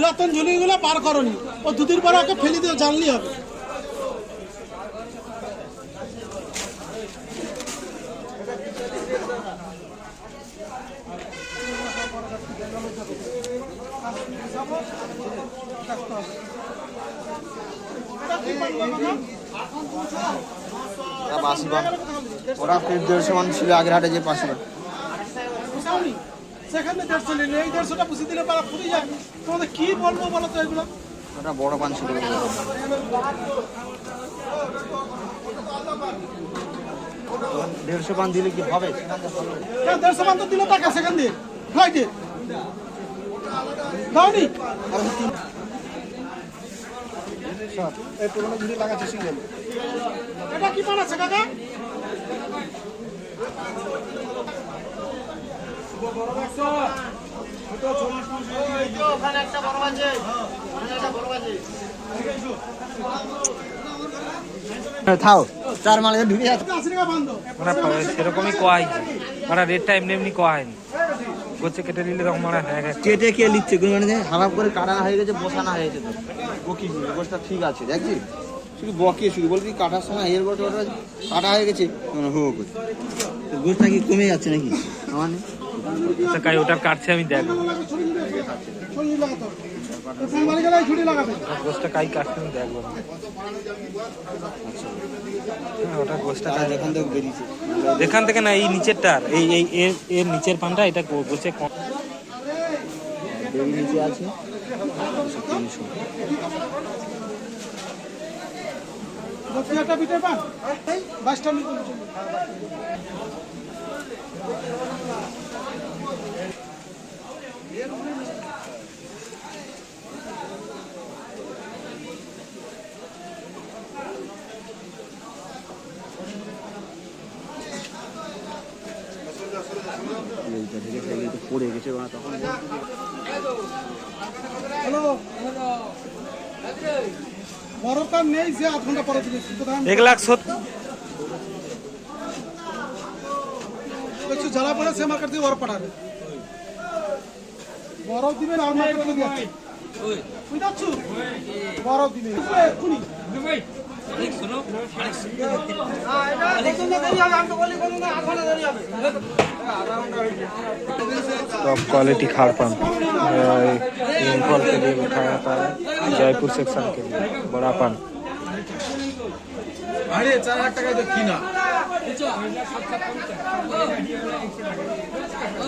পুরাতন ঝুলিগুলো পার করনি, ও দুদিন পরে ওকে ফেলে দিয়ে জানলেই হবে। ওরা ফের 150 মান ছিল আগের হাটে যে 500। সেখানে 150 নিলে এই 150টা পুষি দিলে পারা ফুরি যায়। তোমাদের কি বলবো বলো তো এগুলো? ওটা বড় পান ছিল। 150 পান দিলে কি হবে? 150 পান তো দিল টাকা সেখান দিয়ে ফ্লাইটে দাওনি। এই পুরনো ঝুড়ি লাগাচ্ছে সিঙ্গেল। এটা কি পান আছে কাকা? থাও 4 মালে ঢুকে যাচ্ছে। সেরকমই কোয়া হয়েছে, মানে রেটটা এমনি এমনি কোয়া হয়নি। গোছে কেটে দিলে তখন মানে হয়ে গেছে। কেটে কে লিখছে মানে হারাপ করে কাটানো হয়ে গেছে, বসানো হয়ে গেছে। তো বকি গোছটা ঠিক আছে দেখছি, শুধু বকে শুধু বলছি কাটার সময় এর গোটা কাটা হয়ে গেছে। গোছটা কি কমে যাচ্ছে নাকি? আমার আচ্ছা কাই ওটা কাটছে আমি দেখবো। গোছটা কাই কাটছে আমি দেখবো। ওটা গোছটা এখান থেকে বেরিয়েছে, এখান থেকে না, এই নিচেরটার এই এই এর নিচের পানটা এটা গোছে কম নিচে আছে। পড়ে গেছে তখন। বড়কার নেই যে 8 ঘন্টা পরে দিলে 1,70,000 একটু জ্বালা পড়ে সে মার্কেট দিয়ে বরফ পাঠাবে। বরফ দিবেন আর মার্কেট দিয়ে বুঝতে বরফ দিবেন এক্ষুনি। टॉप क्वालिटी खाड़ पान इम्फॉल के लिए उठाया था, जयपुर सेक्शन के लिए बड़ा पान। अरे 4,000 টাকা তো কিনা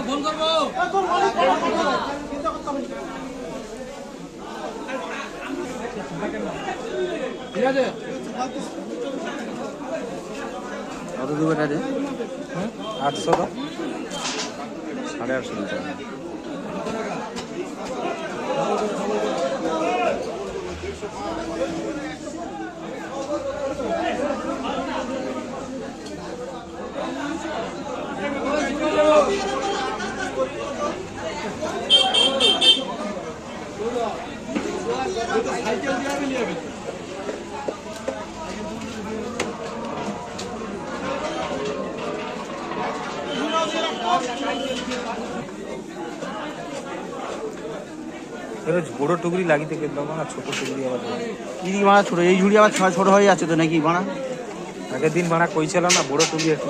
ফোন করবো। ঠিক আছে কত দেবে এটা? 800 দাও, 850 টাকা। বড় টুকরি লাগিতে গেলাম না, ছোট টুকরি আবার কি বানা ছোট? এই ঝুড়ি আবার ছোট হয়ে যাচ্ছে তো নাকি বানা? আগের দিন বানা কইছিল না, বড় টুকরি একটু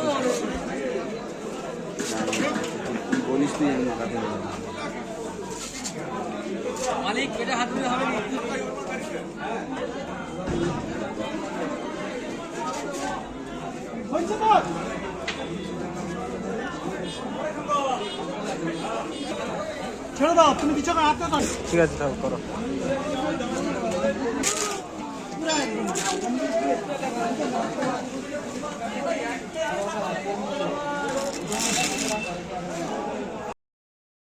বলিস তুই মালিক এটা হাত দিতে হবে। হইছে তো ছেড়ে দাও, তুমি কিছু হাত দাও। ঠিক আছে তাও করো।